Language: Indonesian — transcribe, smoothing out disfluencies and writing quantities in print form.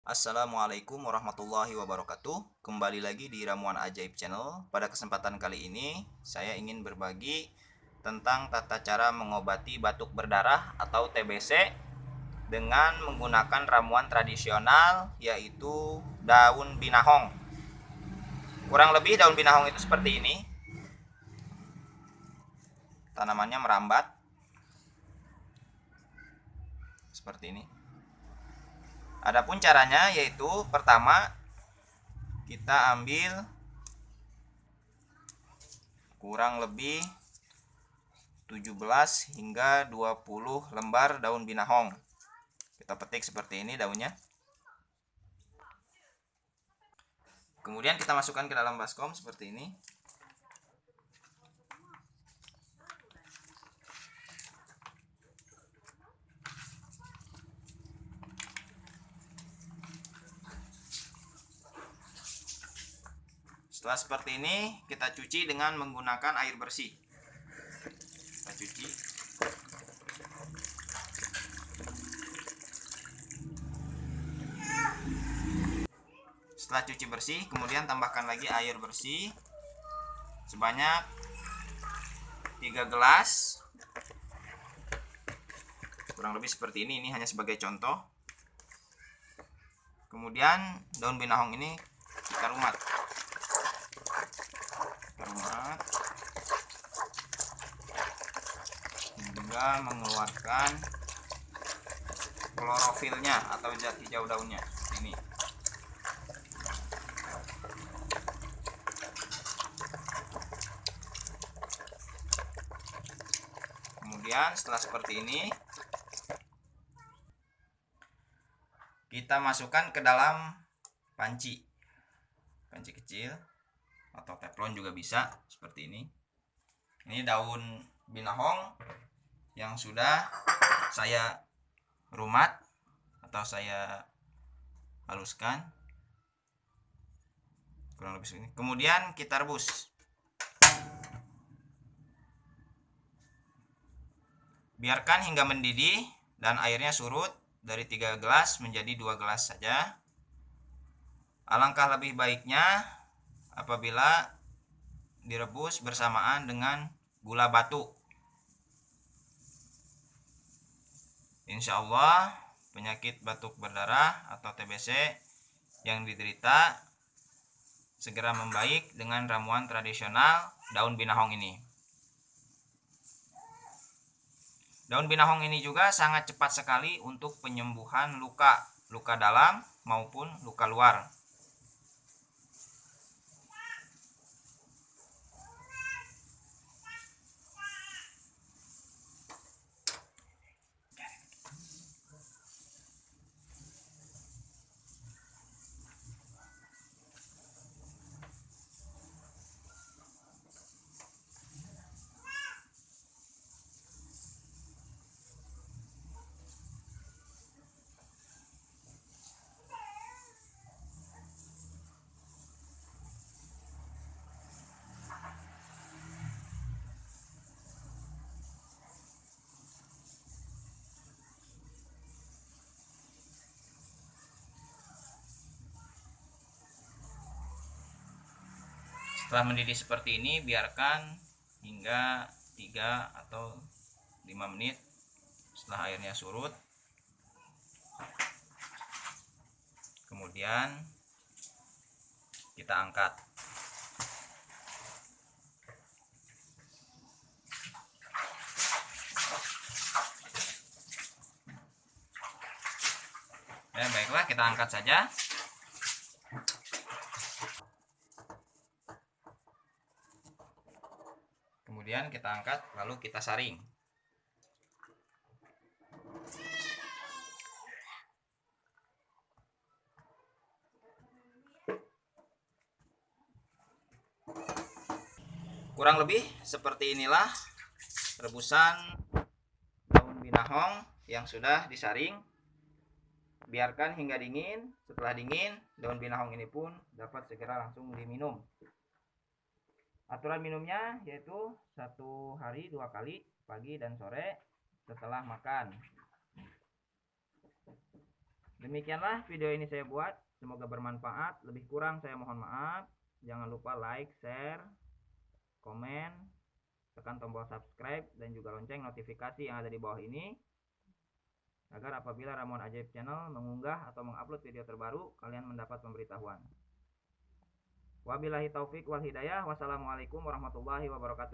Assalamualaikum warahmatullahi wabarakatuh. Kembali lagi di Ramuan Ajaib Channel. Pada kesempatan kali ini, saya ingin berbagi tentang tata cara mengobati batuk berdarah atau TBC dengan menggunakan ramuan tradisional, yaitu daun binahong. Kurang lebih daun binahong itu seperti ini. Tanamannya merambat seperti ini. Adapun caranya yaitu pertama kita ambil kurang lebih 17 hingga 20 lembar daun binahong. Kita petik seperti ini daunnya. Kemudian kita masukkan ke dalam baskom seperti ini. Setelah seperti ini, kita cuci dengan menggunakan air bersih. Kita cuci. Setelah cuci bersih, kemudian tambahkan lagi air bersih sebanyak 3 gelas. Kurang lebih seperti ini hanya sebagai contoh. Kemudian daun binahong ini kita rumat. Hingga mengeluarkan klorofilnya atau zat hijau daunnya ini. Kemudian setelah seperti ini, kita masukkan ke dalam panci kecil atau teflon juga bisa seperti ini. Ini daun binahong yang sudah saya rumat atau saya haluskan kurang lebih segini. Kemudian kita rebus. Biarkan hingga mendidih dan airnya surut dari 3 gelas menjadi 2 gelas saja. Alangkah lebih baiknya apabila direbus bersamaan dengan gula batu. Insya Allah penyakit batuk berdarah atau TBC yang diderita segera membaik dengan ramuan tradisional daun binahong ini. Daun binahong ini juga sangat cepat sekali untuk penyembuhan luka dalam maupun luka luar. Setelah mendidih seperti ini, biarkan hingga 3 atau 5 menit setelah airnya surut. Kemudian kita angkat. Ya, baiklah, kita angkat saja. Kemudian kita angkat, lalu kita saring. Kurang lebih seperti inilah rebusan daun binahong yang sudah disaring. Biarkan hingga dingin. Setelah dingin, daun binahong ini pun dapat segera langsung diminum. Aturan minumnya yaitu 1 hari 2 kali, pagi dan sore setelah makan. Demikianlah video ini saya buat, semoga bermanfaat. Lebih kurang saya mohon maaf. Jangan lupa like, share, komen, tekan tombol subscribe dan juga lonceng notifikasi yang ada di bawah ini, agar apabila Ramuan Ajaib Channel mengunggah atau mengupload video terbaru, kalian mendapat pemberitahuan. Wabillahi taufik wal hidayah. Wassalamualaikum warahmatullahi wabarakatuh.